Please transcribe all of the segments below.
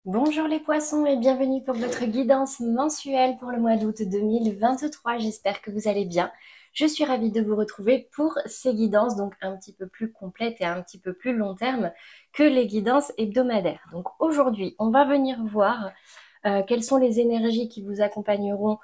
Bonjour les poissons et bienvenue pour votre guidance mensuelle pour le mois d'août 2023. J'espère que vous allez bien. Je suis ravie de vous retrouver pour ces guidances, donc un petit peu plus complètes et un petit peu plus long terme que les guidances hebdomadaires. Donc aujourd'hui, on va venir voir quelles sont les énergies qui vous accompagneront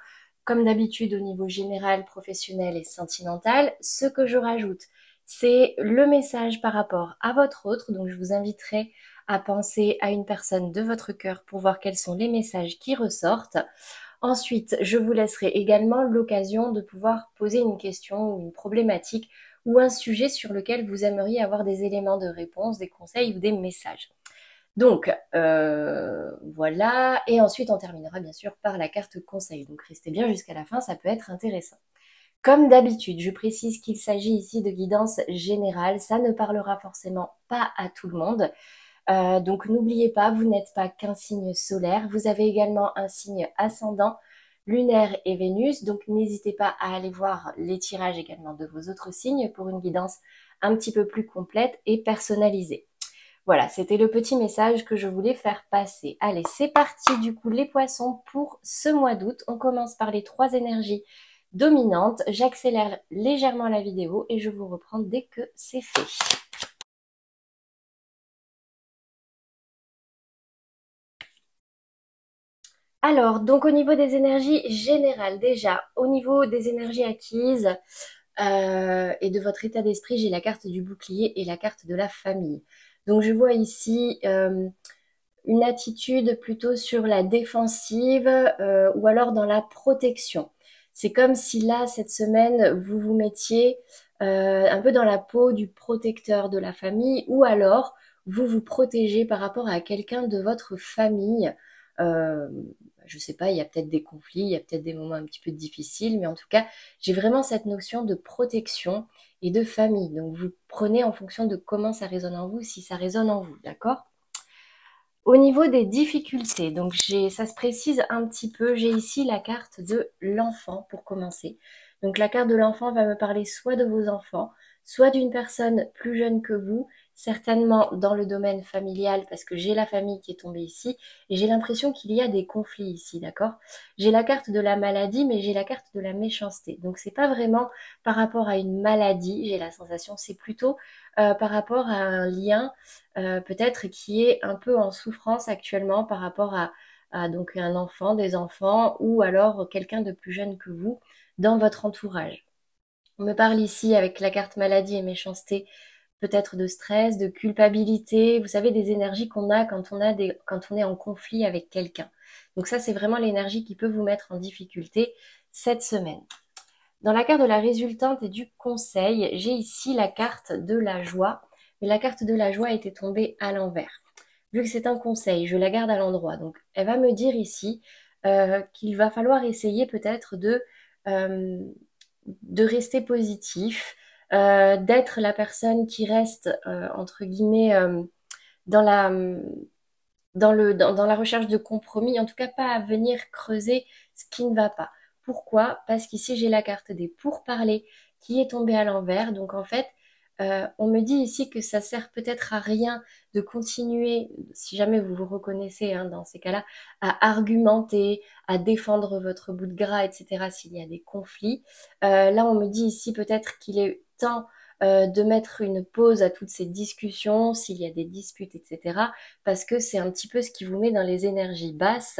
comme d'habitude au niveau général, professionnel et sentimental. Ce que je rajoute, c'est le message par rapport à votre autre. Donc je vous inviterai à penser à une personne de votre cœur pour voir quels sont les messages qui ressortent. Ensuite, je vous laisserai également l'occasion de pouvoir poser une question ou une problématique ou un sujet sur lequel vous aimeriez avoir des éléments de réponse, des conseils ou des messages. Donc, voilà. Et ensuite, on terminera bien sûr par la carte conseil. Donc, restez bien jusqu'à la fin, ça peut être intéressant. Comme d'habitude, je précise qu'il s'agit ici de guidance générale. Ça ne parlera forcément pas à tout le monde. Donc n'oubliez pas, vous n'êtes pas qu'un signe solaire, vous avez également un signe ascendant, lunaire et Vénus, donc n'hésitez pas à aller voir les tirages également de vos autres signes pour une guidance un petit peu plus complète et personnalisée. Voilà, c'était le petit message que je voulais faire passer. Allez, c'est parti du coup les poissons pour ce mois d'août. On commence par les trois énergies dominantes. J'accélère légèrement la vidéo et je vous reprends dès que c'est fait. Alors, donc au niveau des énergies générales, déjà, au niveau des énergies acquises et de votre état d'esprit, j'ai la carte du bouclier et la carte de la famille. Donc je vois ici une attitude plutôt sur la défensive ou alors dans la protection. C'est comme si là, cette semaine, vous vous mettiez un peu dans la peau du protecteur de la famille ou alors vous vous protégez par rapport à quelqu'un de votre famille. Euh, je sais pas, il y a peut-être des conflits, il y a peut-être des moments un petit peu difficiles, mais en tout cas, j'ai vraiment cette notion de protection et de famille. Donc, vous prenez en fonction de comment ça résonne en vous, si ça résonne en vous, d'accord? Au niveau des difficultés, donc ça se précise un petit peu, j'ai ici la carte de l'enfant pour commencer. Donc la carte de l'enfant va me parler soit de vos enfants, soit d'une personne plus jeune que vous, certainement dans le domaine familial, parce que j'ai la famille qui est tombée ici, et j'ai l'impression qu'il y a des conflits ici, d'accord? J'ai la carte de la maladie, mais j'ai la carte de la méchanceté. Donc c'est pas vraiment par rapport à une maladie, j'ai la sensation, c'est plutôt par rapport à un lien peut-être qui est un peu en souffrance actuellement par rapport à donc un enfant, des enfants ou alors quelqu'un de plus jeune que vous dans votre entourage. On me parle ici avec la carte maladie et méchanceté, peut-être de stress, de culpabilité, vous savez, des énergies qu'on a quand on est en conflit avec quelqu'un. Donc ça, c'est vraiment l'énergie qui peut vous mettre en difficulté cette semaine. Dans la carte de la résultante et du conseil, j'ai ici la carte de la joie. Mais la carte de la joie était tombée à l'envers. Vu que c'est un conseil, je la garde à l'endroit. Donc, elle va me dire ici qu'il va falloir essayer peut-être euh, de rester positif, d'être la personne qui reste, entre guillemets, dans dans la recherche de compromis, en tout cas pas à venir creuser ce qui ne va pas. Pourquoi? Parce qu'ici j'ai la carte des pourparlers qui est tombée à l'envers. Donc en fait, on me dit ici que ça sert peut-être à rien de continuer, si jamais vous vous reconnaissez hein, dans ces cas-là, à argumenter, à défendre votre bout de gras, etc. s'il y a des conflits. Là, on me dit ici peut-être qu'il est temps de mettre une pause à toutes ces discussions, s'il y a des disputes, etc parce que c'est un petit peu ce qui vous met dans les énergies basses.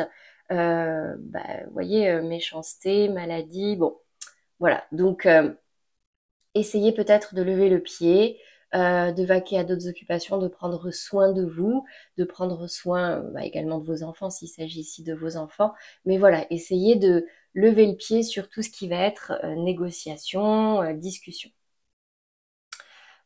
Vous voyez, méchanceté, maladie, bon, voilà. Donc, essayez peut-être de lever le pied, de vaquer à d'autres occupations, de prendre soin de vous, de prendre soin également de vos enfants s'il s'agit ici de vos enfants. Mais voilà, essayez de lever le pied sur tout ce qui va être négociation, discussion.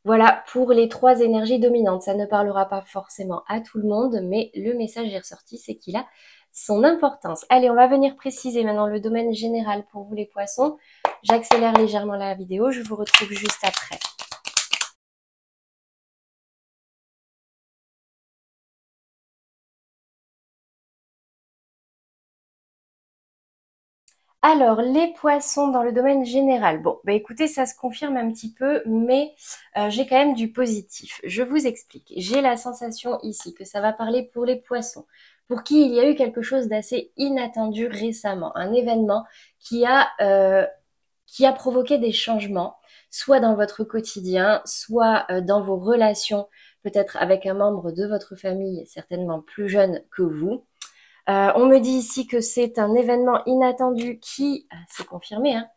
Voilà pour les trois énergies dominantes. Ça ne parlera pas forcément à tout le monde, mais le message est ressorti, c'est qu'il a son importance. Allez, on va venir préciser maintenant le domaine général pour vous les poissons. J'accélère légèrement la vidéo, je vous retrouve juste après. Alors, les poissons dans le domaine général. Bon, bah écoutez, ça se confirme un petit peu, mais j'ai quand même du positif. Je vous explique. J'ai la sensation ici que ça va parler pour les poissons, pour qui il y a eu quelque chose d'assez inattendu récemment, un événement qui a, euh, qui a provoqué des changements, soit dans votre quotidien, soit dans vos relations, peut-être avec un membre de votre famille, certainement plus jeune que vous. On me dit ici que c'est un événement inattendu qui, c'est confirmé, hein,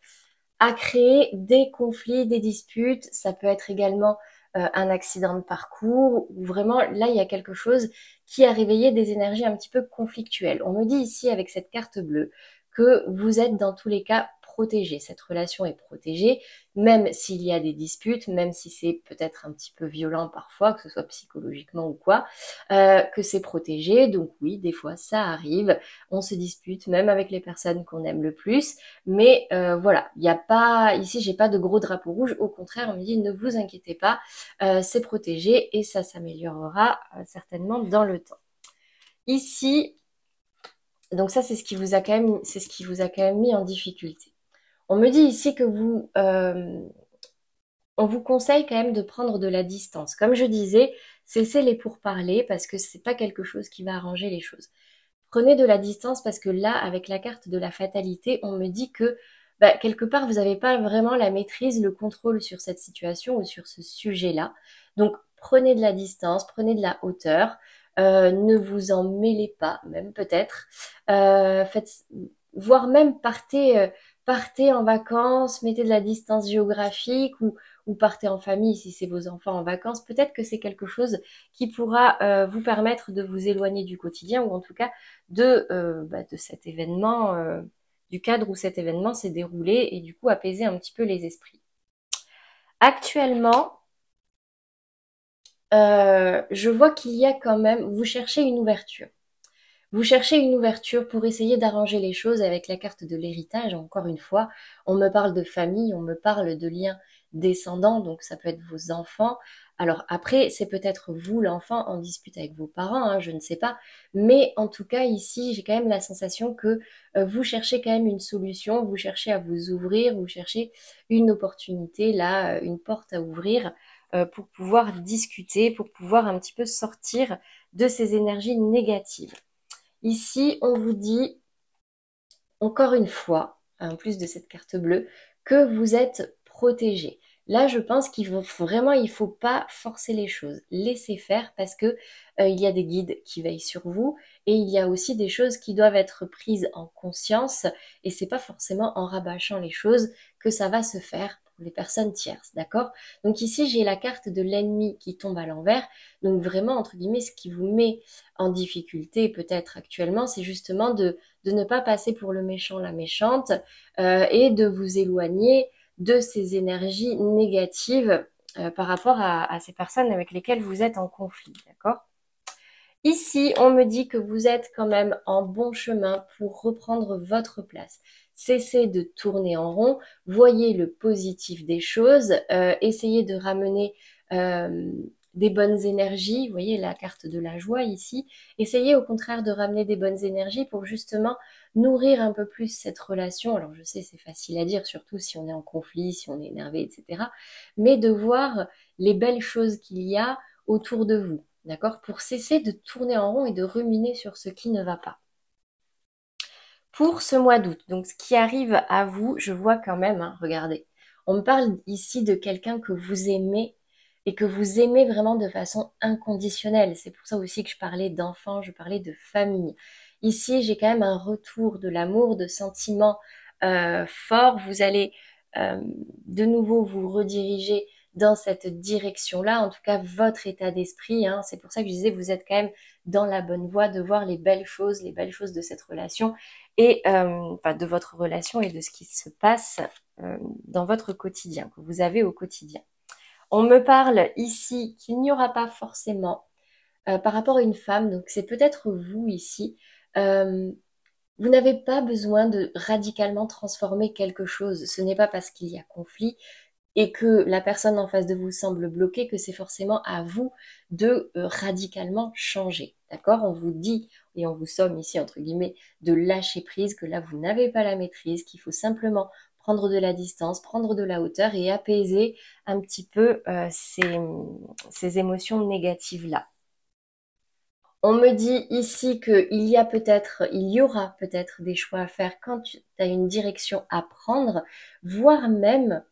a créé des conflits, des disputes. Ça peut être également un accident de parcours ou vraiment là il y a quelque chose qui a réveillé des énergies un petit peu conflictuelles. On me dit ici avec cette carte bleue que vous êtes dans tous les cas protégé. Cette relation est protégée, même s'il y a des disputes, même si c'est peut-être un petit peu violent parfois, que ce soit psychologiquement ou quoi, que c'est protégé. Donc oui, des fois ça arrive. On se dispute même avec les personnes qu'on aime le plus. Mais voilà, il n'y a pas, ici, j'ai pas de gros drapeau rouge. Au contraire, on me dit ne vous inquiétez pas, c'est protégé et ça s'améliorera certainement dans le temps. Ici, donc ça, c'est ce qui vous a quand même, c'est ce qui vous a quand même mis en difficulté. On me dit ici que on vous conseille quand même de prendre de la distance. Comme je disais, cessez les pourparlers parce que c'est pas quelque chose qui va arranger les choses. Prenez de la distance parce que là, avec la carte de la fatalité, on me dit que bah, quelque part, vous n'avez pas vraiment la maîtrise, le contrôle sur cette situation ou sur ce sujet-là. Donc, prenez de la distance, prenez de la hauteur, ne vous en mêlez pas, même peut-être. Faites, voire même partez en vacances, mettez de la distance géographique ou partez en famille si c'est vos enfants en vacances. Peut-être que c'est quelque chose qui pourra vous permettre de vous éloigner du quotidien ou en tout cas de cet événement, du cadre où cet événement s'est déroulé et du coup apaiser un petit peu les esprits. Actuellement, je vois qu'il y a quand même, vous cherchez une ouverture. Vous cherchez une ouverture pour essayer d'arranger les choses avec la carte de l'héritage. Encore une fois, on me parle de famille, on me parle de liens descendants, donc ça peut être vos enfants. Alors après, c'est peut-être vous, l'enfant, en dispute avec vos parents, hein, je ne sais pas. Mais en tout cas, ici, j'ai quand même la sensation que vous cherchez quand même une solution, vous cherchez à vous ouvrir, vous cherchez une opportunité, là, une porte à ouvrir pour pouvoir discuter, pour pouvoir un petit peu sortir de ces énergies négatives. Ici, on vous dit, encore une fois, en plus de cette carte bleue, que vous êtes protégé. Là, je pense qu'il faut vraiment, il faut pas forcer les choses. Laissez faire parce que il y a des guides qui veillent sur vous et il y a aussi des choses qui doivent être prises en conscience et c'est pas forcément en rabâchant les choses que ça va se faire pour les personnes tierces, d'accord? Donc ici, j'ai la carte de l'ennemi qui tombe à l'envers. Donc vraiment, entre guillemets, ce qui vous met en difficulté peut-être actuellement, c'est justement de ne pas passer pour le méchant, la méchante, et de vous éloigner de ces énergies négatives par rapport à ces personnes avec lesquelles vous êtes en conflit, d'accord? Ici, on me dit que vous êtes quand même en bon chemin pour reprendre votre place. Cessez de tourner en rond, voyez le positif des choses, essayez de ramener euh, des bonnes énergies. Vous voyez la carte de la joie ici. Essayez au contraire de ramener des bonnes énergies pour justement nourrir un peu plus cette relation. Alors je sais, c'est facile à dire, surtout si on est en conflit, si on est énervé, etc. Mais de voir les belles choses qu'il y a autour de vous. D'accord? Pour cesser de tourner en rond et de ruminer sur ce qui ne va pas. Pour ce mois d'août, donc ce qui arrive à vous, je vois quand même, hein, regardez, on me parle ici de quelqu'un que vous aimez et que vous aimez vraiment de façon inconditionnelle. C'est pour ça aussi que je parlais d'enfants, je parlais de famille. Ici, j'ai quand même un retour de l'amour, de sentiments forts. Vous allez euh, de nouveau vous rediriger dans cette direction-là, en tout cas votre état d'esprit, hein. C'est pour ça que je disais, vous êtes quand même dans la bonne voie de voir les belles choses de cette relation et enfin, de votre relation et de ce qui se passe dans votre quotidien, que vous avez au quotidien. On me parle ici qu'il n'y aura pas forcément par rapport à une femme, donc c'est peut-être vous ici, euh, vous n'avez pas besoin de radicalement transformer quelque chose. Ce n'est pas parce qu'il y a conflit et que la personne en face de vous semble bloquée, que c'est forcément à vous de radicalement changer. D'accord? On vous dit et on vous somme ici, entre guillemets, de lâcher prise, que là, vous n'avez pas la maîtrise, qu'il faut simplement prendre de la distance, prendre de la hauteur et apaiser un petit peu ces émotions négatives-là. On me dit ici il y aura peut-être des choix à faire quand tu as une direction à prendre, voire même,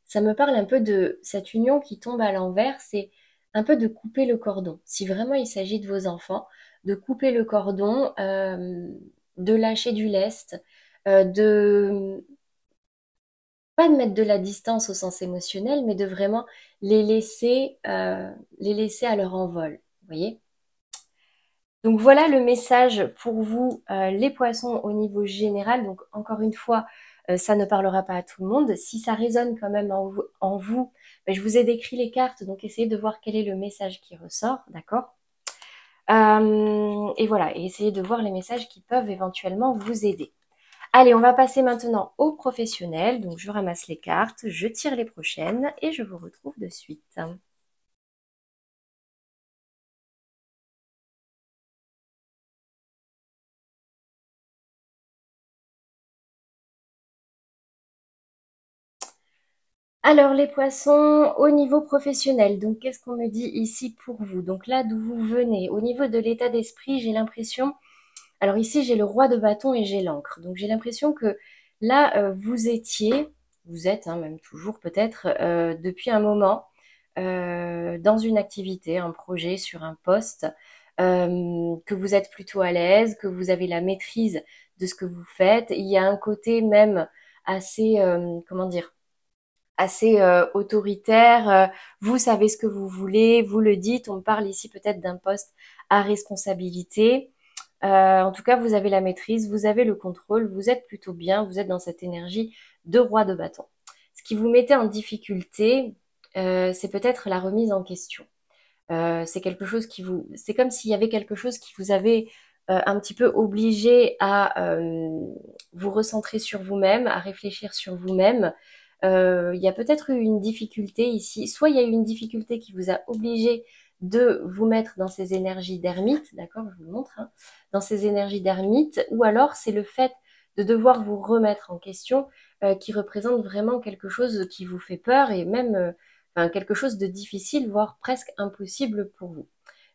ça me parle un peu de cette union qui tombe à l'envers, c'est un peu de couper le cordon. Si vraiment il s'agit de vos enfants, de couper le cordon, de lâcher du lest, de pas de mettre de la distance au sens émotionnel, mais de vraiment les laisser à leur envol. Vous voyez? Donc voilà le message pour vous, les poissons, au niveau général. Donc encore une fois, ça ne parlera pas à tout le monde. Si ça résonne quand même en vous, ben, je vous ai décrit les cartes, donc essayez de voir quel est le message qui ressort, d'accord? Et voilà, et essayez de voir les messages qui peuvent éventuellement vous aider. Allez, on va passer maintenant aux professionnels. Donc je ramasse les cartes, je tire les prochaines et je vous retrouve de suite. Alors, les poissons, au niveau professionnel, donc qu'est-ce qu'on me dit ici pour vous? Donc là, d'où vous venez, au niveau de l'état d'esprit, j'ai l'impression, alors ici, j'ai le roi de bâton et j'ai l'encre. Donc j'ai l'impression que là, vous êtes hein, même toujours peut-être, depuis un moment, dans une activité, un projet, sur un poste, que vous êtes plutôt à l'aise, que vous avez la maîtrise de ce que vous faites. Il y a un côté même assez, comment dire, assez autoritaire. Vous savez ce que vous voulez, vous le dites. On parle ici peut-être d'un poste à responsabilité. En tout cas, vous avez la maîtrise, vous avez le contrôle, vous êtes plutôt bien, vous êtes dans cette énergie de roi de bâton. Ce qui vous mettait en difficulté, c'est peut-être la remise en question. C'est quelque chose c'est comme s'il y avait quelque chose qui vous avait un petit peu obligé à vous recentrer sur vous-même, à réfléchir sur vous-même. Il y a peut-être eu une difficulté ici. Soit il y a eu une difficulté qui vous a obligé de vous mettre dans ces énergies d'ermite, d'accord, je vous le montre, hein, dans ces énergies d'ermite, ou alors c'est le fait de devoir vous remettre en question qui représente vraiment quelque chose qui vous fait peur et même enfin, quelque chose de difficile, voire presque impossible pour vous.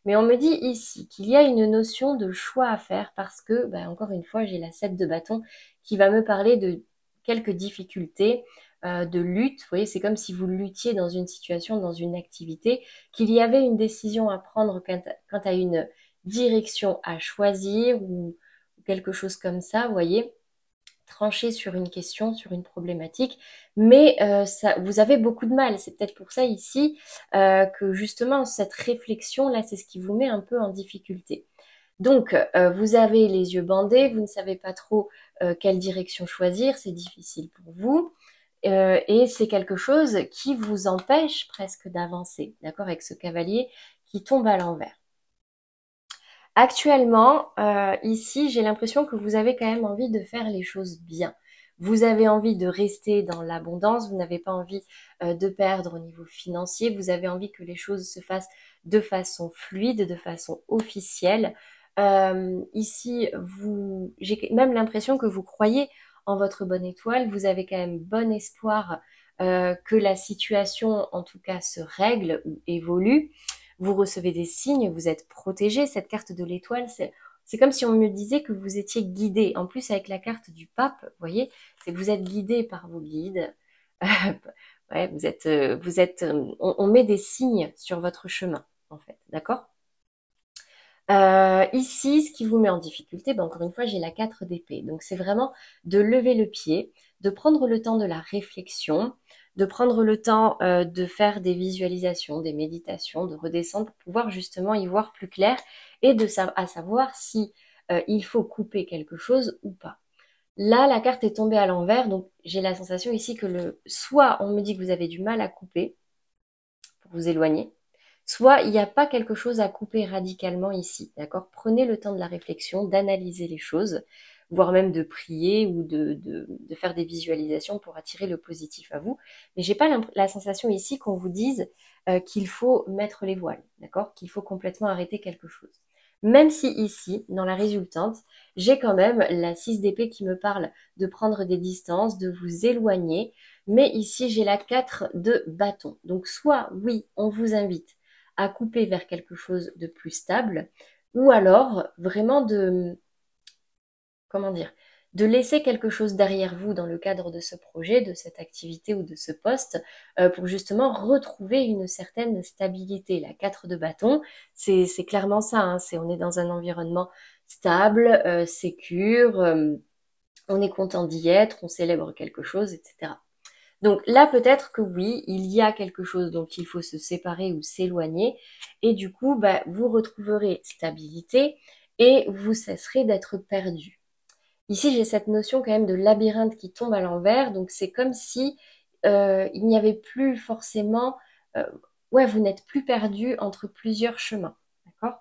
Mais on me dit ici qu'il y a une notion de choix à faire parce que, ben, encore une fois, j'ai la 7 de bâton qui va me parler de quelques difficultés, de lutte. Vous voyez, c'est comme si vous luttiez dans une situation, dans une activité, qu'il y avait une décision à prendre quant à une direction à choisir ou quelque chose comme ça, vous voyez, trancher sur une question, sur une problématique, mais vous avez beaucoup de mal. C'est peut-être pour ça ici que justement cette réflexion-là, c'est ce qui vous met un peu en difficulté. Donc, vous avez les yeux bandés, vous ne savez pas trop quelle direction choisir, c'est difficile pour vous. Et c'est quelque chose qui vous empêche presque d'avancer, d'accord, avec ce cavalier qui tombe à l'envers. Actuellement, ici, j'ai l'impression que vous avez quand même envie de faire les choses bien. Vous avez envie de rester dans l'abondance, vous n'avez pas envie de perdre au niveau financier, vous avez envie que les choses se fassent de façon fluide, de façon officielle. Ici, j'ai même l'impression que vous croyez en votre bonne étoile, vous avez quand même bon espoir que la situation, en tout cas, se règle ou évolue. Vous recevez des signes, vous êtes protégé. Cette carte de l'étoile, c'est comme si on me disait que vous étiez guidé. En plus, avec la carte du pape, vous voyez, c'est que vous êtes guidé par vos guides. Ouais, on met des signes sur votre chemin, en fait, d'accord? Ici, ce qui vous met en difficulté, ben encore une fois, j'ai la 4 d'épée. Donc, c'est vraiment de lever le pied, de prendre le temps de la réflexion, de prendre le temps de faire des visualisations, des méditations, de redescendre pour pouvoir justement y voir plus clair et à savoir si il faut couper quelque chose ou pas. Là, la carte est tombée à l'envers, donc j'ai la sensation ici que soit on me dit que vous avez du mal à couper pour vous éloigner, soit il n'y a pas quelque chose à couper radicalement ici, d'accord? Prenez le temps de la réflexion, d'analyser les choses. voire même de prier ou de faire des visualisations pour attirer le positif à vous. Mais j'ai pas la sensation ici qu'on vous dise qu'il faut mettre les voiles, d'accord? Qu'il faut complètement arrêter quelque chose. Même si ici, dans la résultante, j'ai quand même la 6 d'épée qui me parle de prendre des distances, de vous éloigner. Mais ici, j'ai la 4 de bâton. Donc, soit, oui, on vous invite à couper vers quelque chose de plus stable, ou alors vraiment comment dire, de laisser quelque chose derrière vous dans le cadre de ce projet, de cette activité ou de ce poste, pour justement retrouver une certaine stabilité. La 4 de bâton, c'est clairement ça, hein, on est dans un environnement stable, sécure, on est content d'y être, on célèbre quelque chose, etc. Donc là, peut-être que oui, il y a quelque chose dont il faut se séparer ou s'éloigner, et du coup, bah, vous retrouverez stabilité et vous cesserez d'être perdu. Ici, j'ai cette notion quand même de labyrinthe qui tombe à l'envers, donc c'est comme si il n'y avait plus forcément, euh, ouais, vous n'êtes plus perdu entre plusieurs chemins, d'accord?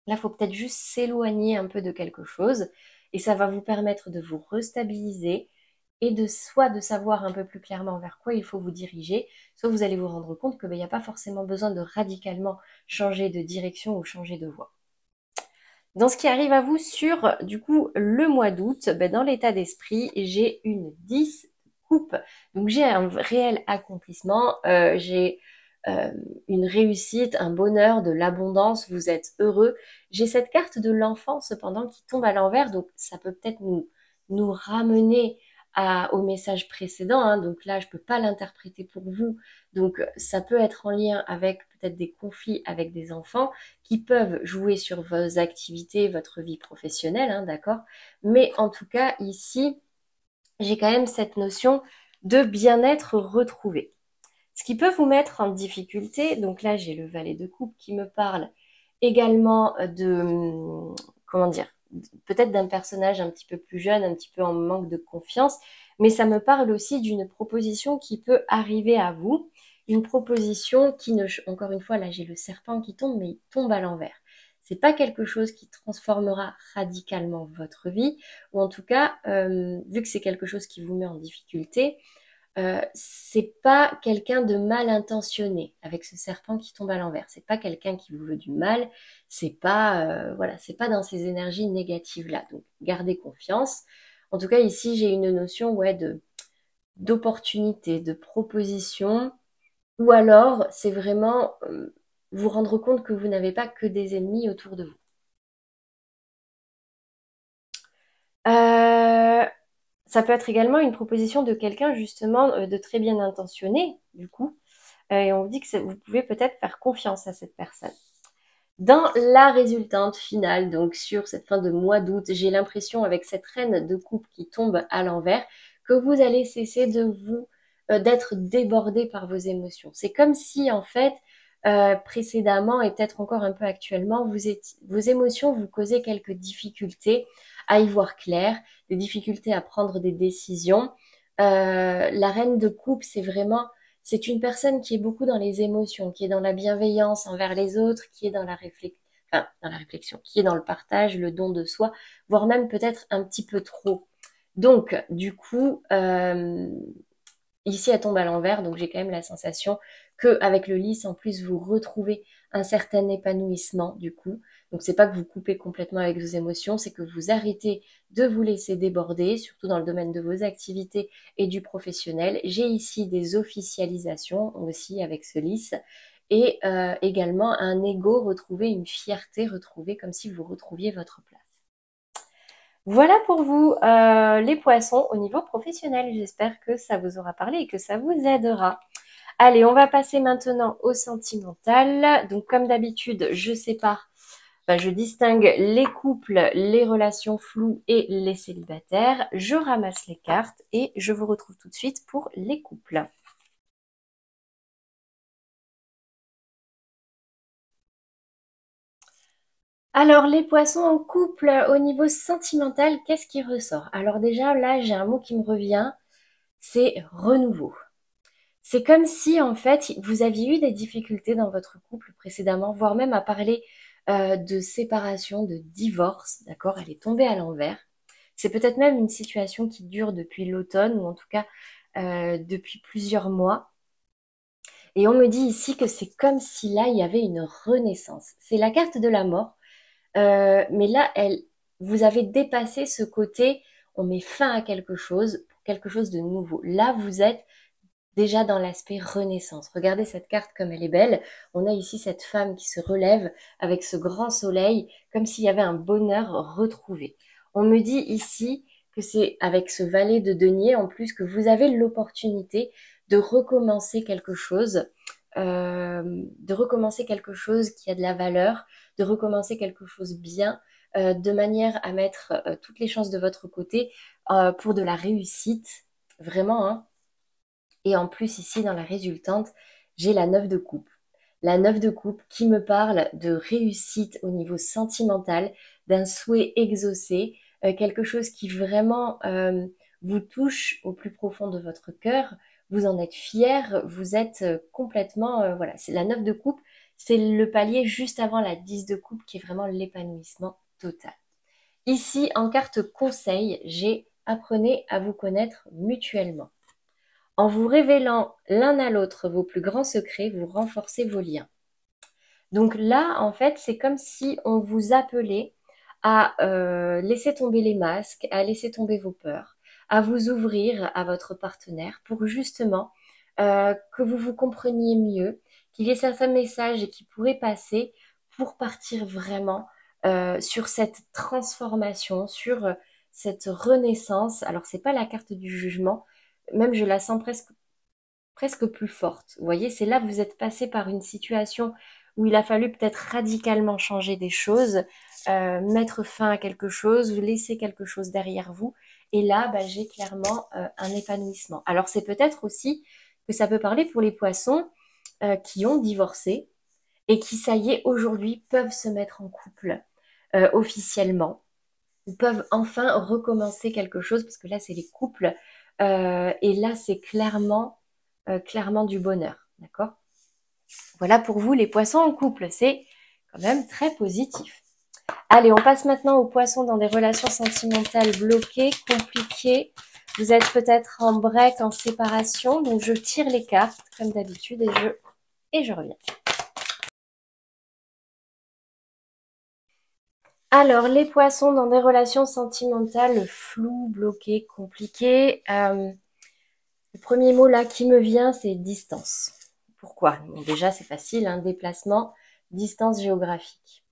Là, il faut peut-être juste s'éloigner un peu de quelque chose, et ça va vous permettre de vous restabiliser et de soit de savoir un peu plus clairement vers quoi il faut vous diriger, soit vous allez vous rendre compte qu'il n'y a pas forcément besoin de radicalement changer de direction ou changer de voie. Dans ce qui arrive à vous sur, du coup, le mois d'août, ben, dans l'état d'esprit, j'ai une 10 coupe. Donc, j'ai un réel accomplissement, j'ai une réussite, un bonheur, de l'abondance, vous êtes heureux. J'ai cette carte de l'enfant, cependant, qui tombe à l'envers, donc ça peut peut-être nous ramener au message précédent, hein. Donc là, je ne peux pas l'interpréter pour vous. Donc, ça peut être en lien avec peut-être des conflits avec des enfants qui peuvent jouer sur vos activités, votre vie professionnelle, hein, d'accord? Mais en tout cas, ici, j'ai quand même cette notion de bien-être retrouvé. Ce qui peut vous mettre en difficulté, donc là, j'ai le valet de coupe qui me parle également comment dire, peut-être d'un personnage un petit peu plus jeune, un petit peu en manque de confiance, mais ça me parle aussi d'une proposition qui peut arriver à vous, une proposition qui ne, encore une fois, là j'ai le serpent qui tombe, mais il tombe à l'envers. C'est pas quelque chose qui transformera radicalement votre vie, ou en tout cas, vu que c'est quelque chose qui vous met en difficulté, c'est pas quelqu'un de mal intentionné avec ce serpent qui tombe à l'envers. C'est pas quelqu'un qui vous veut du mal. C'est pas voilà, c'est pas dans ces énergies négatives là. Donc gardez confiance. En tout cas ici j'ai une notion ouais de d'opportunité, de proposition, ou alors c'est vraiment vous rendre compte que vous n'avez pas que des ennemis autour de vous. Euh, Ça peut être également une proposition de quelqu'un justement de très bien intentionné, du coup, et on vous dit que vous pouvez peut-être faire confiance à cette personne. Dans la résultante finale, donc sur cette fin de mois d'août, j'ai l'impression avec cette reine de coupe qui tombe à l'envers que vous allez cesser de d'être débordé par vos émotions. C'est comme si en fait précédemment et peut-être encore un peu actuellement, vos émotions vous causaient quelques difficultés à y voir clair, des difficultés à prendre des décisions. La reine de coupe, c'est une personne qui est beaucoup dans les émotions, qui est dans la bienveillance envers les autres, qui est dans dans la réflexion, qui est dans le partage, le don de soi, voire même peut-être un petit peu trop. Donc, du coup, ici, elle tombe à l'envers, donc j'ai quand même la sensation qu'avec le lys, en plus, vous retrouvez un certain épanouissement, du coup. Donc, c'est pas que vous coupez complètement avec vos émotions, c'est que vous arrêtez de vous laisser déborder, surtout dans le domaine de vos activités et du professionnel. J'ai ici des officialisations aussi avec ce lys et également un ego retrouvé, une fierté retrouvée, comme si vous retrouviez votre place. Voilà pour vous les poissons au niveau professionnel. J'espère que ça vous aura parlé et que ça vous aidera. Allez, on va passer maintenant au sentimental. Donc comme d'habitude, je distingue les couples, les relations floues et les célibataires. Je ramasse les cartes et je vous retrouve tout de suite pour les couples. Alors, les poissons en couple, au niveau sentimental, qu'est-ce qui ressort? Alors déjà, là, j'ai un mot qui me revient, c'est renouveau. C'est comme si, en fait, vous aviez eu des difficultés dans votre couple précédemment, voire même à parler de séparation, de divorce, d'accord? Elle est tombée à l'envers. C'est peut-être même une situation qui dure depuis l'automne ou en tout cas depuis plusieurs mois. Et on me dit ici que c'est comme si là, il y avait une renaissance. C'est la carte de la mort, mais là, vous avez dépassé ce côté, on met fin à quelque chose de nouveau. Là, vous êtes déjà dans l'aspect renaissance. Regardez cette carte comme elle est belle. On a ici cette femme qui se relève avec ce grand soleil, comme s'il y avait un bonheur retrouvé. On me dit ici que c'est avec ce valet de denier en plus que vous avez l'opportunité de recommencer quelque chose, qui a de la valeur, de recommencer quelque chose bien, de manière à mettre toutes les chances de votre côté pour de la réussite, vraiment, hein. Et en plus, ici, dans la résultante, j'ai la 9 de coupe. La 9 de coupe qui me parle de réussite au niveau sentimental, d'un souhait exaucé, quelque chose qui vraiment vous touche au plus profond de votre cœur. Vous en êtes fier, vous êtes complètement... voilà, c'est la 9 de coupe, c'est le palier juste avant la 10 de coupe qui est vraiment l'épanouissement total. Ici, en carte conseil, j'ai apprenez à vous connaître mutuellement. En vous révélant l'un à l'autre vos plus grands secrets, vous renforcez vos liens. Donc là, en fait, c'est comme si on vous appelait à laisser tomber les masques, à laisser tomber vos peurs, à vous ouvrir à votre partenaire pour justement que vous vous compreniez mieux, qu'il y ait certains messages qui pourraient passer pour partir vraiment sur cette transformation, sur cette renaissance. Alors, c'est pas la carte du jugement, même je la sens presque plus forte. Vous voyez, c'est là que vous êtes passé par une situation où il a fallu peut-être radicalement changer des choses, mettre fin à quelque chose, vous laisser quelque chose derrière vous. Et là, bah, j'ai clairement un épanouissement. Alors c'est peut-être aussi que ça peut parler pour les poissons qui ont divorcé et qui, ça y est, aujourd'hui peuvent se mettre en couple officiellement. Ils peuvent enfin recommencer quelque chose, parce que là, c'est les couples. Et là, c'est clairement du bonheur. D'accord? Voilà pour vous, les poissons en couple. C'est quand même très positif. Allez, on passe maintenant aux poissons dans des relations sentimentales bloquées, compliquées. Vous êtes peut-être en break, en séparation. Donc, je tire les cartes, comme d'habitude, et je reviens. Alors, les poissons dans des relations sentimentales floues, bloquées, compliquées. Le premier mot là qui me vient, c'est distance. Pourquoi? Bon, déjà, c'est facile, hein, déplacement, distance géographique.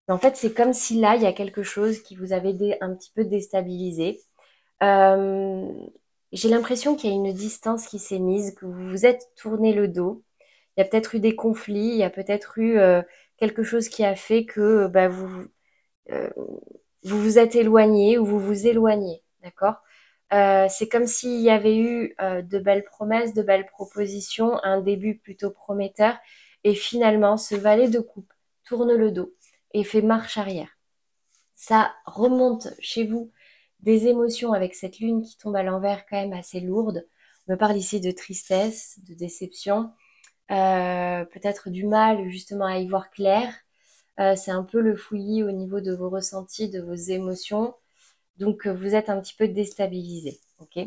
Mais en fait, c'est comme si là, il y a quelque chose qui vous avait un petit peu déstabilisé. Euh, j'ai l'impression qu'il y a une distance qui s'est mise, que vous vous êtes tourné le dos. Il y a peut-être eu des conflits, il y a peut-être eu quelque chose qui a fait que bah, euh, vous vous êtes éloigné ou vous vous éloignez, d'accord? C'est comme s'il y avait eu de belles promesses, de belles propositions, un début plutôt prometteur, et finalement, ce valet de coupe tourne le dos et fait marche arrière. Ça remonte chez vous des émotions avec cette lune qui tombe à l'envers quand même assez lourde. On me parle ici de tristesse, de déception, peut-être du mal justement à y voir clair. C'est un peu le fouillis au niveau de vos ressentis, de vos émotions. Donc, vous êtes un petit peu déstabilisé. Ok?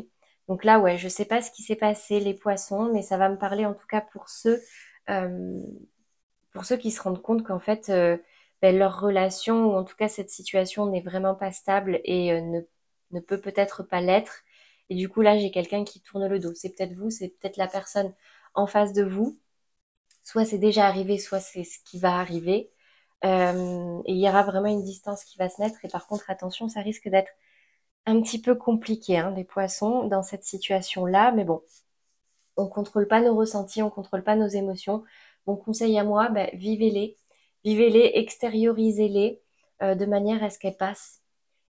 Donc là, ouais, je sais pas ce qui s'est passé, les poissons, mais ça va me parler en tout cas euh, pour ceux qui se rendent compte qu'en fait, ben, leur relation, ou en tout cas cette situation n'est vraiment pas stable et ne peut peut-être pas l'être. Et du coup, là, j'ai quelqu'un qui tourne le dos. C'est peut-être vous, c'est peut-être la personne en face de vous. Soit c'est déjà arrivé, soit c'est ce qui va arriver. Et il y aura vraiment une distance qui va se mettre. Et par contre, attention, ça risque d'être un petit peu compliqué, hein, les poissons, dans cette situation-là. Mais bon, on contrôle pas nos ressentis, on contrôle pas nos émotions. Mon conseil à moi, ben, vivez-les, extériorisez-les de manière à ce qu'elles passent.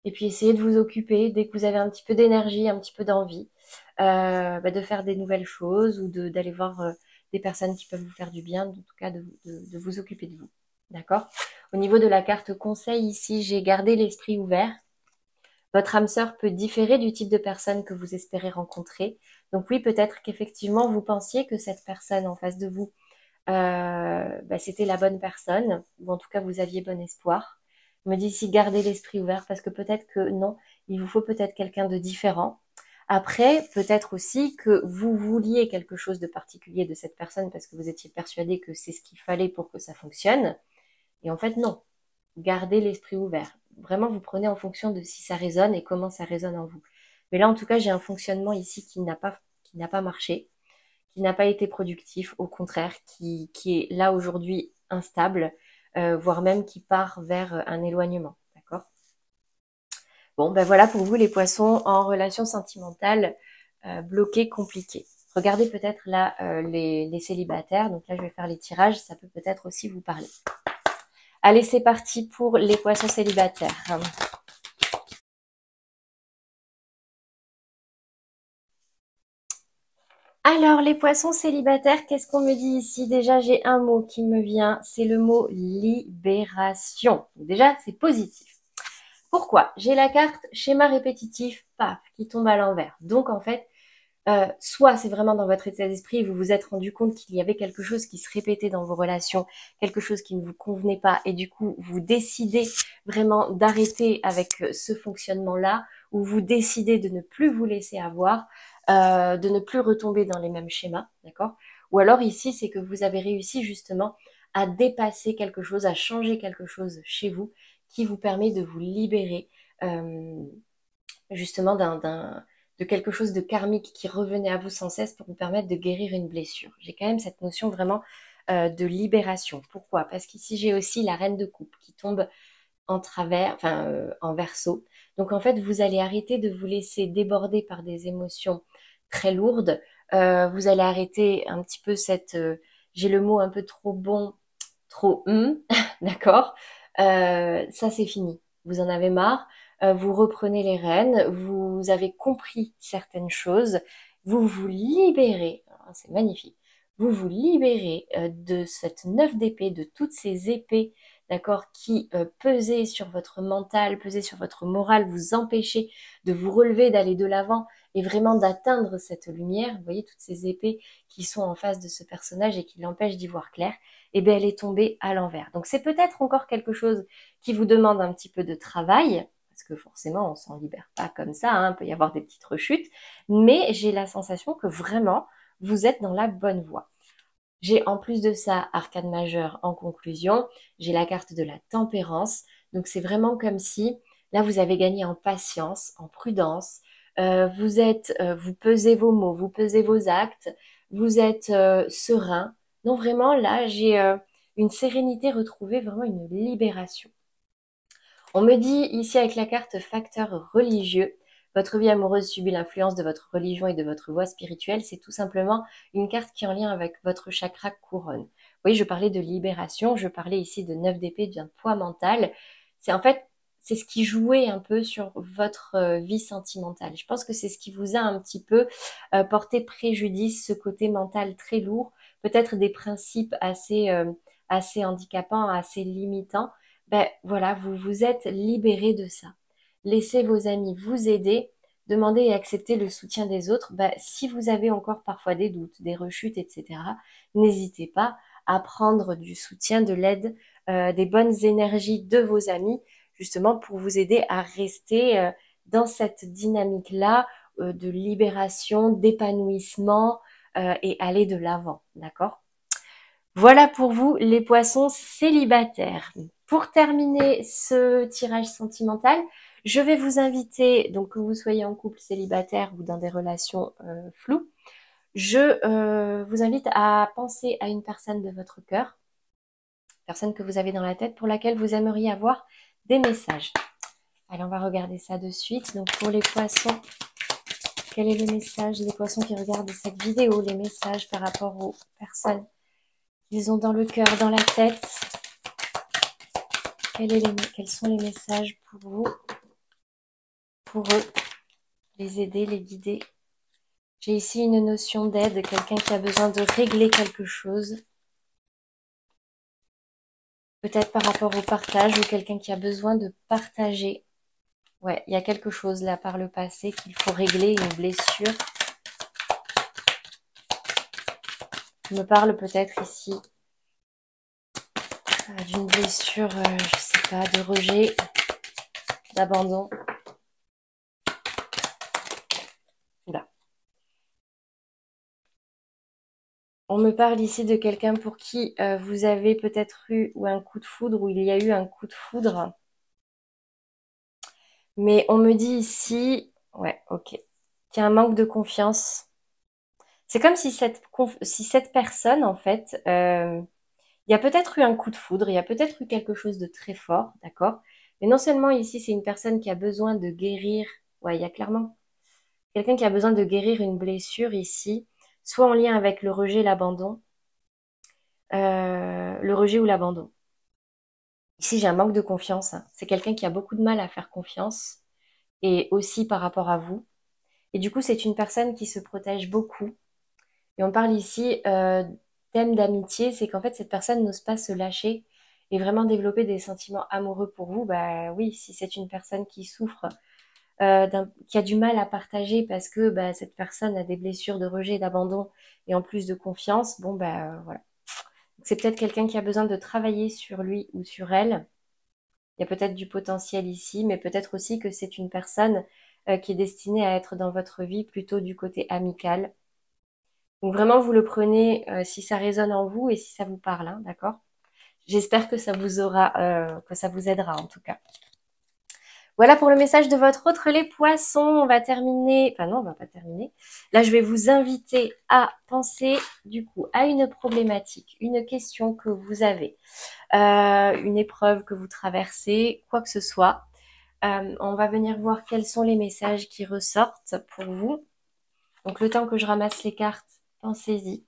Et puis essayez de vous occuper dès que vous avez un petit peu d'énergie, un petit peu d'envie, ben, de faire des nouvelles choses ou d'aller voir des personnes qui peuvent vous faire du bien, en tout cas de vous occuper de vous. D'accord? Au niveau de la carte conseil, ici, j'ai gardé l'esprit ouvert. Votre âme sœur peut différer du type de personne que vous espérez rencontrer. Donc oui, peut-être qu'effectivement, vous pensiez que cette personne en face de vous, bah, c'était la bonne personne, ou en tout cas, vous aviez bon espoir. Je me dis ici, gardez l'esprit ouvert, parce que peut-être que non, Il vous faut peut-être quelqu'un de différent. Après, peut-être aussi que vous vouliez quelque chose de particulier de cette personne parce que vous étiez persuadé que c'est ce qu'il fallait pour que ça fonctionne. Et en fait, non. Gardez l'esprit ouvert. Vraiment, vous prenez en fonction de si ça résonne et comment ça résonne en vous. Mais là, en tout cas, j'ai un fonctionnement ici qui n'a pas marché, qui n'a pas été productif, au contraire, qui est là aujourd'hui instable, voire même qui part vers un éloignement. D'accord? Bon, ben voilà pour vous les poissons en relation sentimentale, bloquée, compliquée. Regardez peut-être là les célibataires. Donc là, je vais faire les tirages. Ça peut peut-être aussi vous parler. Allez, c'est parti pour les poissons célibataires. Alors, les poissons célibataires, qu'est-ce qu'on me dit ici? Déjà, j'ai un mot qui me vient, c'est le mot libération. Déjà, c'est positif. Pourquoi? J'ai la carte schéma répétitif, paf, qui tombe à l'envers. Donc, en fait, soit c'est vraiment dans votre état d'esprit, vous vous êtes rendu compte qu'il y avait quelque chose qui se répétait dans vos relations, quelque chose qui ne vous convenait pas, et du coup, vous décidez vraiment d'arrêter avec ce fonctionnement-là, ou vous décidez de ne plus vous laisser avoir, de ne plus retomber dans les mêmes schémas, d'accord? Ou alors ici, c'est que vous avez réussi justement à dépasser quelque chose, à changer quelque chose chez vous, qui vous permet de vous libérer euh, justement de quelque chose de karmique qui revenait à vous sans cesse pour vous permettre de guérir une blessure. J'ai quand même cette notion vraiment de libération. Pourquoi? Parce qu'ici, j'ai aussi la reine de coupe qui tombe en travers, enfin en verso. Donc en fait, vous allez arrêter de vous laisser déborder par des émotions très lourdes. Vous allez arrêter un petit peu j'ai le mot un peu trop bon, trop d'accord. Ça c'est fini. Vous en avez marre. Vous reprenez les rênes. Vous avez compris certaines choses. Vous vous libérez. Ah, c'est magnifique. Vous vous libérez de cette 9 d'épée, de toutes ces épées, d'accord, qui pesaient sur votre mental, pesaient sur votre morale, vous empêchaient de vous relever, d'aller de l'avant et vraiment d'atteindre cette lumière. Vous voyez toutes ces épées qui sont en face de ce personnage et qui l'empêchent d'y voir clair. Eh bien, elle est tombée à l'envers. Donc, c'est peut-être encore quelque chose qui vous demande un petit peu de travail, parce que forcément, on s'en libère pas comme ça, hein, il peut y avoir des petites rechutes, mais j'ai la sensation que vraiment, vous êtes dans la bonne voie. J'ai en plus de ça, arcane majeure en conclusion, j'ai la carte de la tempérance, donc c'est vraiment comme si, là, vous avez gagné en patience, en prudence, vous pesez vos mots, vous pesez vos actes, vous êtes serein. Non, vraiment, là, j'ai une sérénité retrouvée, vraiment une libération. On me dit ici avec la carte facteur religieux, votre vie amoureuse subit l'influence de votre religion et de votre voie spirituelle. C'est tout simplement une carte qui est en lien avec votre chakra couronne. Oui, je parlais de libération, je parlais ici de 9 d'épée, d'un poids mental. C'est en fait, c'est ce qui jouait un peu sur votre vie sentimentale. Je pense que c'est ce qui vous a un petit peu porté préjudice, ce côté mental très lourd, peut-être des principes assez handicapants, assez limitants. Ben voilà, vous vous êtes libéré de ça. Laissez vos amis vous aider, demandez et acceptez le soutien des autres. Ben, si vous avez encore parfois des doutes, des rechutes, etc., n'hésitez pas à prendre du soutien, de l'aide, des bonnes énergies de vos amis, justement pour vous aider à rester dans cette dynamique-là de libération, d'épanouissement et aller de l'avant. D'accord? Voilà pour vous les poissons célibataires. Pour terminer ce tirage sentimental, je vais vous inviter, donc que vous soyez en couple célibataire ou dans des relations floues, je vous invite à penser à une personne de votre cœur, personne que vous avez dans la tête pour laquelle vous aimeriez avoir des messages. Allez, on va regarder ça de suite. Donc pour les poissons, quel est le message des poissons qui regardent cette vidéo, les messages par rapport aux personnes qu'ils ont dans le cœur, dans la tête? Quels sont les messages pour vous, pour eux, les aider, les guider? J'ai ici une notion d'aide, quelqu'un qui a besoin de régler quelque chose, peut-être par rapport au partage, ou quelqu'un qui a besoin de partager. Ouais, il y a quelque chose là par le passé qu'il faut régler, une blessure. Je me parle peut-être ici d'une blessure, je sais pas, de rejet, d'abandon. On me parle ici de quelqu'un pour qui vous avez peut-être eu ou un coup de foudre, ou il y a eu un coup de foudre. Mais on me dit ici, ouais, ok, qu'il y a un manque de confiance. C'est comme si si cette personne, en fait, il y a peut-être eu un coup de foudre, il y a peut-être eu quelque chose de très fort, d'accord? Mais non seulement ici, c'est une personne qui a besoin de guérir, ouais, il y a clairement quelqu'un qui a besoin de guérir une blessure ici, soit en lien avec le rejet ou l'abandon. Ici, j'ai un manque de confiance, hein. C'est quelqu'un qui a beaucoup de mal à faire confiance, et aussi par rapport à vous. Et du coup, c'est une personne qui se protège beaucoup. Et on parle ici thème d'amitié, c'est qu'en fait, cette personne n'ose pas se lâcher et vraiment développer des sentiments amoureux pour vous. Bah oui, si c'est une personne qui souffre, qui a du mal à partager parce que bah, cette personne a des blessures de rejet, d'abandon et en plus de confiance, bon bah voilà. C'est peut-être quelqu'un qui a besoin de travailler sur lui ou sur elle. Il y a peut-être du potentiel ici, mais peut-être aussi que c'est une personne qui est destinée à être dans votre vie plutôt du côté amical. Donc vraiment, vous le prenez si ça résonne en vous et si ça vous parle, hein, d'accord? J'espère que ça vous que ça vous aidera en tout cas. Voilà pour le message de votre autre les poissons. On va terminer, enfin non, on va pas terminer. Là, je vais vous inviter à penser du coup à une problématique, une question que vous avez, une épreuve que vous traversez, quoi que ce soit. On va venir voir quels sont les messages qui ressortent pour vous. Donc le temps que je ramasse les cartes, pensez-y,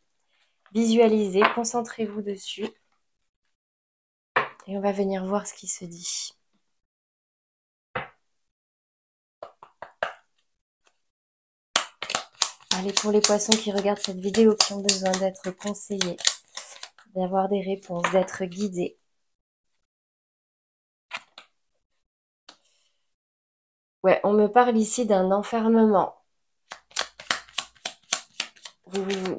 visualisez, concentrez-vous dessus et on va venir voir ce qui se dit. Allez, pour les poissons qui regardent cette vidéo, qui ont besoin d'être conseillés, d'avoir des réponses, d'être guidés. Ouais, on me parle ici d'un enfermement.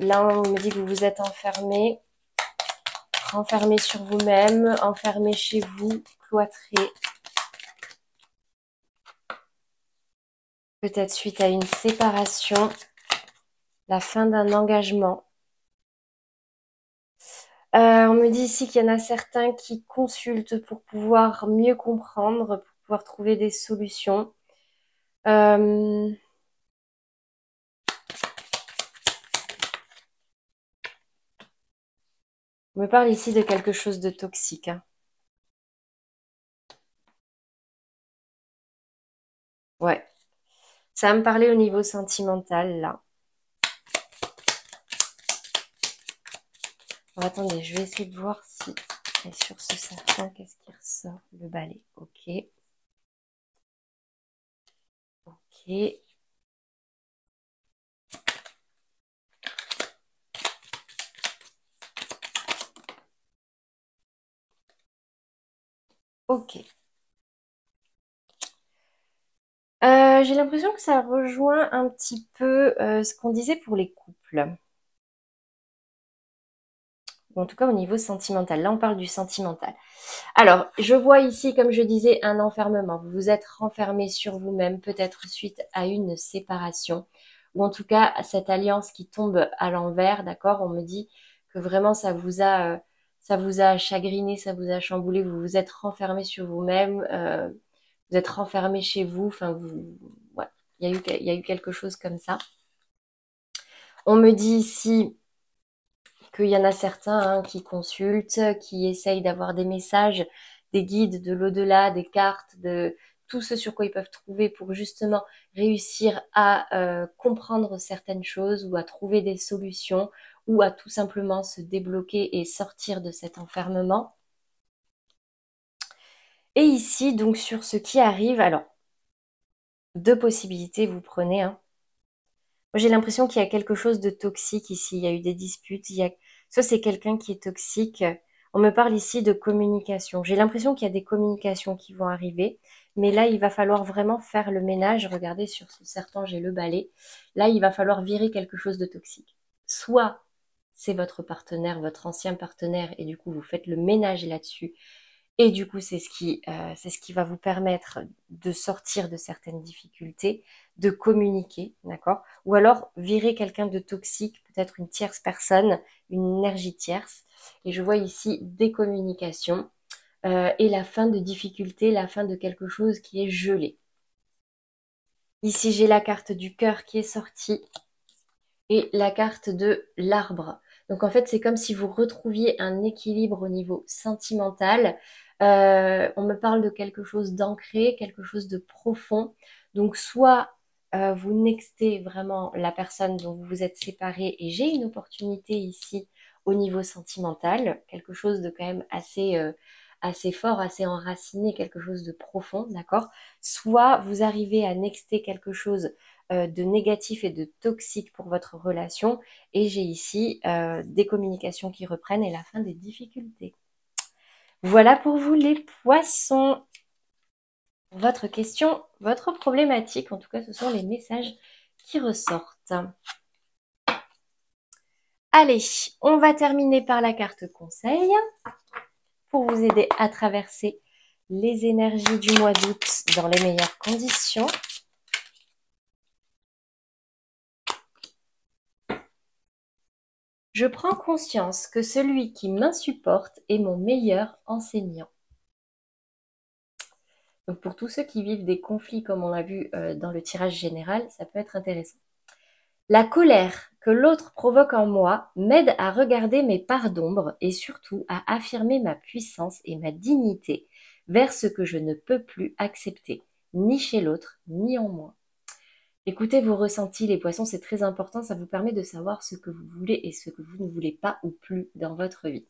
Là, on me dit que vous vous êtes enfermé, renfermé sur vous-même, enfermé chez vous, cloîtré. Peut-être suite à une séparation, la fin d'un engagement. On me dit ici qu'il y en a certains qui consultent pour pouvoir mieux comprendre, pour pouvoir trouver des solutions. On me parle ici de quelque chose de toxique, hein. Ouais. Ça va me parler au niveau sentimental, là. Alors, attendez, je vais essayer de voir si sur ce serpent, qu'est-ce qui ressort? Le balai. Ok. Ok. Ok. J'ai l'impression que ça rejoint un petit peu ce qu'on disait pour les couples. Ou en tout cas au niveau sentimental. Là, on parle du sentimental. Alors, je vois ici, comme je disais, un enfermement. Vous vous êtes renfermé sur vous-même, peut-être suite à une séparation, ou en tout cas à cette alliance qui tombe à l'envers, d'accord? On me dit que vraiment ça vous a chagriné, ça vous a chamboulé, vous vous êtes renfermé sur vous-même, vous êtes renfermé chez vous, enfin, ouais, il y a eu quelque chose comme ça. On me dit ici qu'il y en a certains qui consultent, qui essayent d'avoir des messages, des guides de l'au-delà, des cartes, de tout ce sur quoi ils peuvent trouver pour justement réussir à comprendre certaines choses ou à trouver des solutions ou à tout simplement se débloquer et sortir de cet enfermement. Et ici, donc sur ce qui arrive, alors, deux possibilités, vous prenez, hein. Moi, j'ai l'impression qu'il y a quelque chose de toxique ici. Il y a eu des disputes. Soit c'est quelqu'un qui est toxique. On me parle ici de communication. J'ai l'impression qu'il y a des communications qui vont arriver. Mais là, il va falloir vraiment faire le ménage. Regardez, sur ce serpent, j'ai le balai. Là, il va falloir virer quelque chose de toxique. Soit c'est votre partenaire, votre ancien partenaire, et du coup, vous faites le ménage là-dessus. Et du coup, c'est ce qui va vous permettre de sortir de certaines difficultés, de communiquer, d'accord? Ou alors virer quelqu'un de toxique, peut-être une tierce personne, une énergie tierce. Et je vois ici des communications et la fin de difficultés, la fin de quelque chose qui est gelé. Ici, j'ai la carte du cœur qui est sortie et la carte de l'arbre. Donc en fait, c'est comme si vous retrouviez un équilibre au niveau sentimental. On me parle de quelque chose d'ancré, quelque chose de profond. Donc soit vous nextez vraiment la personne dont vous vous êtes séparés et j'ai une opportunité ici au niveau sentimental, quelque chose de quand même assez fort, assez enraciné, quelque chose de profond, d'accord? Soit vous arrivez à nexter quelque chose de négatif et de toxique pour votre relation. Et j'ai ici des communications qui reprennent et la fin des difficultés. Voilà pour vous les poissons. Votre question, votre problématique, en tout cas ce sont les messages qui ressortent. Allez, on va terminer par la carte conseil pour vous aider à traverser les énergies du mois d'août dans les meilleures conditions. Je prends conscience que celui qui m'insupporte est mon meilleur enseignant. Donc pour tous ceux qui vivent des conflits, comme on l'a vu dans le tirage général, ça peut être intéressant. La colère que l'autre provoque en moi m'aide à regarder mes parts d'ombre et surtout à affirmer ma puissance et ma dignité vers ce que je ne peux plus accepter, ni chez l'autre, ni en moi. Écoutez vos ressentis, les poissons, c'est très important, ça vous permet de savoir ce que vous voulez et ce que vous ne voulez pas ou plus dans votre vie.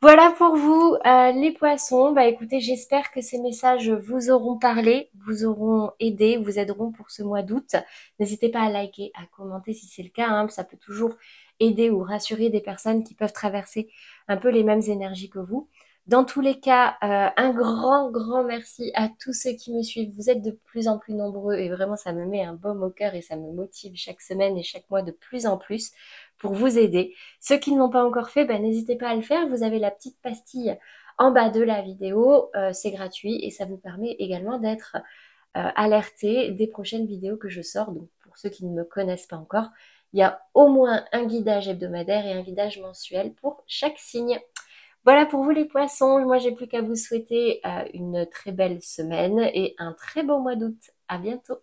Voilà pour vous, les poissons. Bah écoutez, j'espère que ces messages vous auront parlé, vous auront aidé, vous aideront pour ce mois d'août. N'hésitez pas à liker, à commenter si c'est le cas, hein, ça peut toujours aider ou rassurer des personnes qui peuvent traverser un peu les mêmes énergies que vous. Dans tous les cas, un grand merci à tous ceux qui me suivent. Vous êtes de plus en plus nombreux et vraiment ça me met un baume au cœur et ça me motive chaque semaine et chaque mois de plus en plus pour vous aider. Ceux qui ne l'ont pas encore fait, n'hésitez pas à le faire. Vous avez la petite pastille en bas de la vidéo. C'est gratuit et ça vous permet également d'être alerté des prochaines vidéos que je sors. Donc pour ceux qui ne me connaissent pas encore, il y a au moins un guidage hebdomadaire et un guidage mensuel pour chaque signe. Voilà pour vous les poissons. Moi, j'ai plus qu'à vous souhaiter une très belle semaine et un très beau mois d'août. À bientôt.